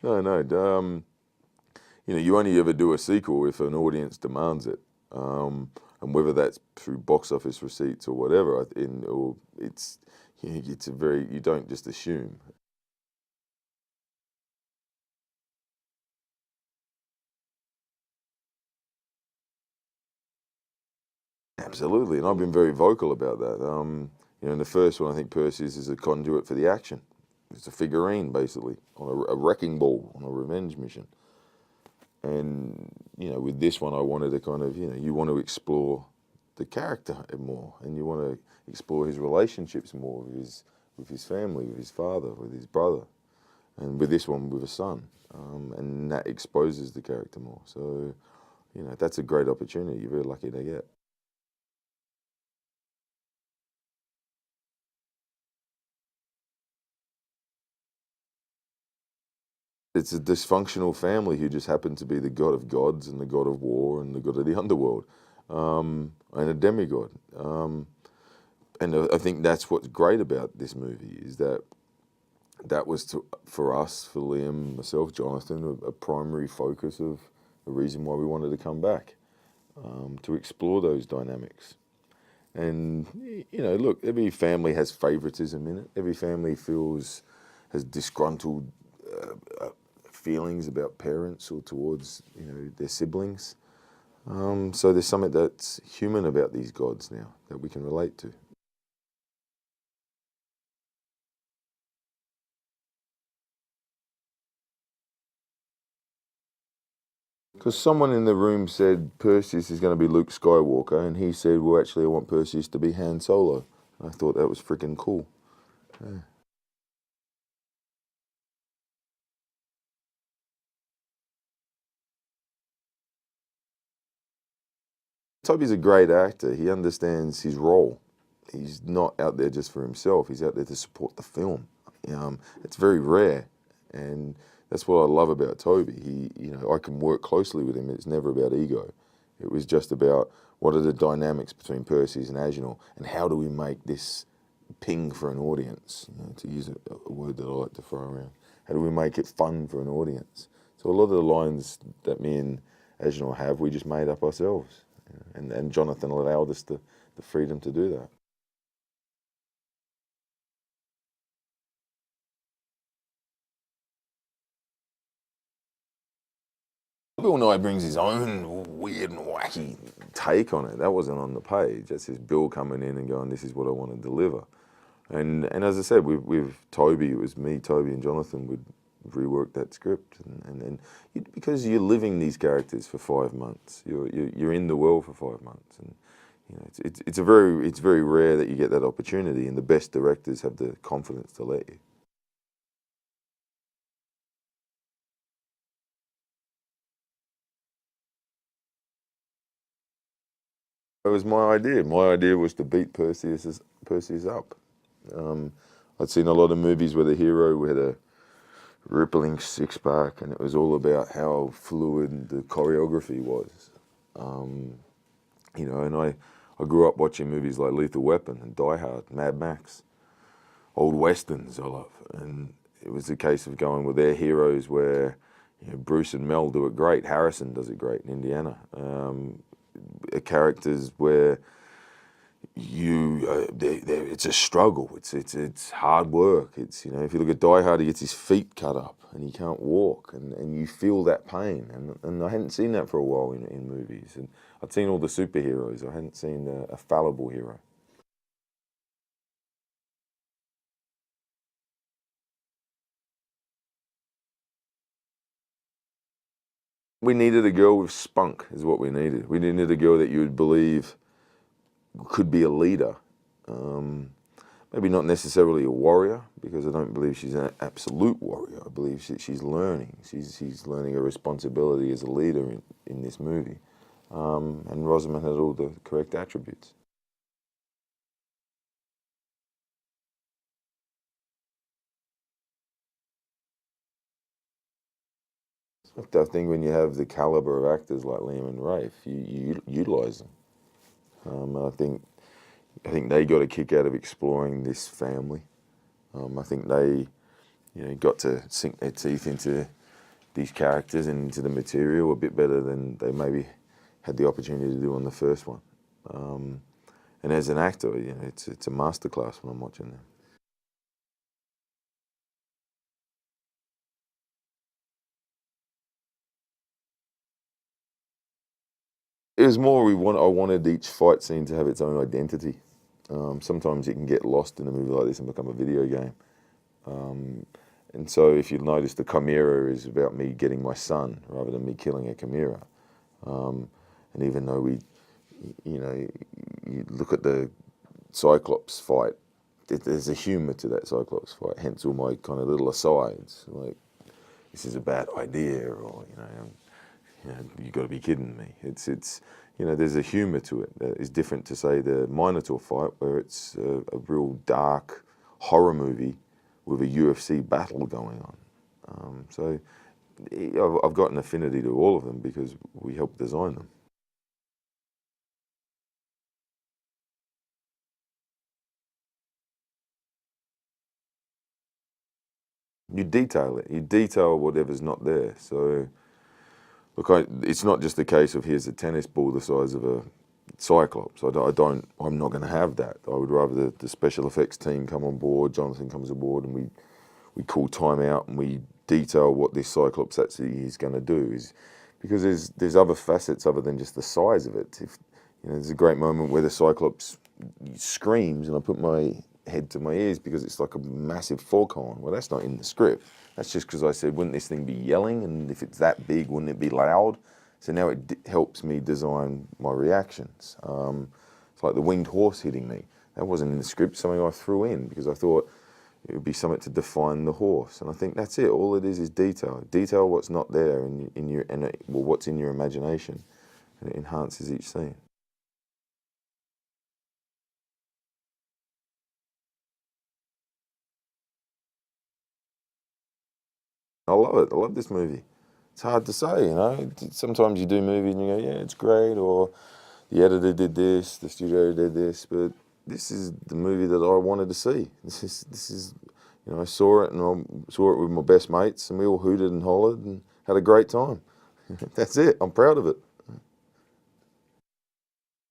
No. You only ever do a sequel if an audience demands it, and whether that's through box office receipts or whatever. It's a very, you don't just assume. Absolutely, and I've been very vocal about that. In the first one, I think Perseus is a conduit for the action. It's a figurine, basically, on a wrecking ball, on a revenge mission. And, with this one, I wanted to kind of, you want to explore the character more, and you want to explore his relationships more with his family, with his father, with his brother, and with this one, with a son. And that exposes the character more. So, that's a great opportunity. You're very lucky to get. It's a dysfunctional family who just happen to be the god of gods and the god of war and the god of the underworld, and a demigod. And I think that's what's great about this movie is that was for us, for Liam, myself, Jonathan, a primary focus of the reason why we wanted to come back, to explore those dynamics. And look, every family has favoritism in it. Every family has disgruntled feelings about parents or towards their siblings. So there's something that's human about these gods now that we can relate to. Because someone in the room said Perseus is going to be Luke Skywalker, and he said, "Well, actually, I want Perseus to be Han Solo." I thought that was freaking cool. Yeah. Toby's a great actor. He understands his role. He's not out there just for himself. He's out there to support the film. It's very rare, and that's what I love about Toby. I can work closely with him. It's never about ego. It was just about what are the dynamics between Perseus and Agenor, and how do we make this ping for an audience, to use a word that I like to throw around. How do we make it fun for an audience? So a lot of the lines that me and Agenor have, we just made up ourselves. And Jonathan allowed us the freedom to do that. Bill Nye brings his own weird and wacky take on it. That wasn't on the page. That's his Bill coming in and going, "This is what I want to deliver." And as I said, with Toby, it was me, Toby, and Jonathan would rework that script, because you're living these characters for 5 months. You're in the world for 5 months, and it's very rare that you get that opportunity, and the best directors have the confidence to let you. It was my idea. My idea was to beat Perseus up. I'd seen a lot of movies where the hero had a rippling six pack, and it was all about how fluid the choreography was. And I grew up watching movies like Lethal Weapon and Die Hard, Mad Max, old westerns I love, and it was a case of going with their heroes where Bruce and Mel do it great. Harrison does it great in Indiana. Characters where it's a struggle. It's hard work. If you look at Die Hard, he gets his feet cut up and he can't walk, and you feel that pain. And I hadn't seen that for a while in movies. And I'd seen all the superheroes. I hadn't seen a fallible hero. We needed a girl with spunk, is what we needed. We needed a girl that you would believe could be a leader. Maybe not necessarily a warrior, because I don't believe she's an absolute warrior. I believe she's learning. She's learning a responsibility as a leader in this movie. And Rosamund had all the correct attributes. I think when you have the caliber of actors like Liam and Rafe, you utilise them. I think they got a kick out of exploring this family. I think they, got to sink their teeth into these characters into the material a bit better than they maybe had the opportunity to do on the first one. And as an actor, you know, it's a masterclass when I'm watching them. It was more I wanted each fight scene to have its own identity. Sometimes it can get lost in a movie like this and become a video game. And so if you notice, the chimera is about me getting my son rather than me killing a chimera. And even though you look at the Cyclops fight, there's a humour to that Cyclops fight, hence all my kind of little asides, like, this is a bad idea, or, you got to be kidding me. It's there's a humour to it that is different to, say, the Minotaur fight, where it's a real dark horror movie with a UFC battle going on. So I've got an affinity to all of them because we helped design them. You detail it. You detail whatever's not there. So, look, it's not just a case of here's a tennis ball the size of a Cyclops. I'm not going to have that. I would rather the special effects team come on board, Jonathan comes aboard, and we call time out and we detail what this Cyclops actually is going to do. Because there's other facets other than just the size of it. There's a great moment where the Cyclops screams, and I put my head to my ears because it's like a massive foghorn. Well, that's not in the script. That's just because I said, wouldn't this thing be yelling? And if it's that big, wouldn't it be loud? So now it helps me design my reactions. It's like the winged horse hitting me. That wasn't in the script, something I threw in because I thought it would be something to define the horse. And I think that's it. All it is detail. Detail what's not there what's in your imagination, and it enhances each scene. I love it. I love this movie. It's hard to say, Sometimes you do movies and you go, yeah, it's great, or the editor did this, the studio did this, but this is the movie that I wanted to see. This is, I saw it, and I saw it with my best mates, and we all hooted and hollered and had a great time. That's it. I'm proud of it.